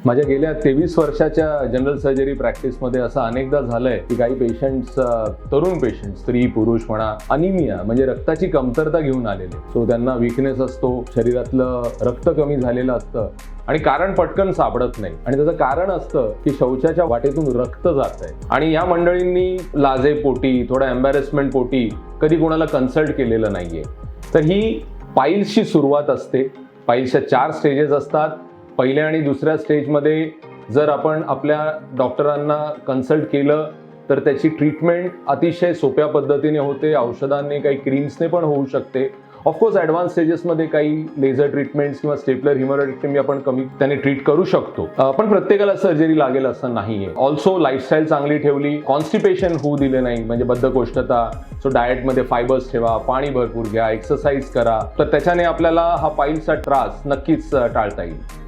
माझ्या गेल्या 23 वर्षाच्या जनरल सर्जरी प्रॅक्टिसमध्ये असं अनेकदा झालंय की काही पेशंट्स, तरुण पेशंट, स्त्री पुरुष म्हणा, अनिमिया म्हणजे रक्ताची कमतरता घेऊन आलेले. सो त्यांना वीकनेस असतो, शरीरातलं रक्त कमी झालेलं असतं आणि कारण पटकन सापडत नाही. आणि त्याचं कारण असतं की शौचाच्या वाटेतून रक्त जात आहे. आणि या मंडळींनी लाजेपोटी, थोडा एम्बॅरेसमेंट पोटी कधी कोणाला कन्सल्ट केलेलं नाहीये. तर ही पाईल्सची सुरुवात असते. पाईल्सच्या 4 स्टेजेस असतात. पहिल्या आणि दुसऱ्या स्टेजमध्ये जर आपण आपल्या डॉक्टरांना कन्सल्ट केलं तर त्याची ट्रीटमेंट अतिशय सोप्या पद्धतीने होते. औषधांनी, काही क्रीम्सने पण होऊ शकते. ऑफकोर्स ॲडव्हान्स स्टेजेसमध्ये काही लेझर ट्रीटमेंट्स किंवा स्टेपलर हिमोरेक्टमी आपण कमी त्याने ट्रीट करू शकतो. पण प्रत्येकाला सर्जरी लागेल असं नाहीये. ऑल्सो लाईफस्टाईल चांगली ठेवली, कॉन्स्टिपेशन होऊ दिले नाही म्हणजे बद्धकोष्ठता. सो डाएटमध्ये फायबर्स ठेवा, पाणी भरपूर घ्या, एक्सरसाइज करा, तर त्याच्याने आपल्याला हा पाईल्सचा त्रास नक्कीच टाळता येईल.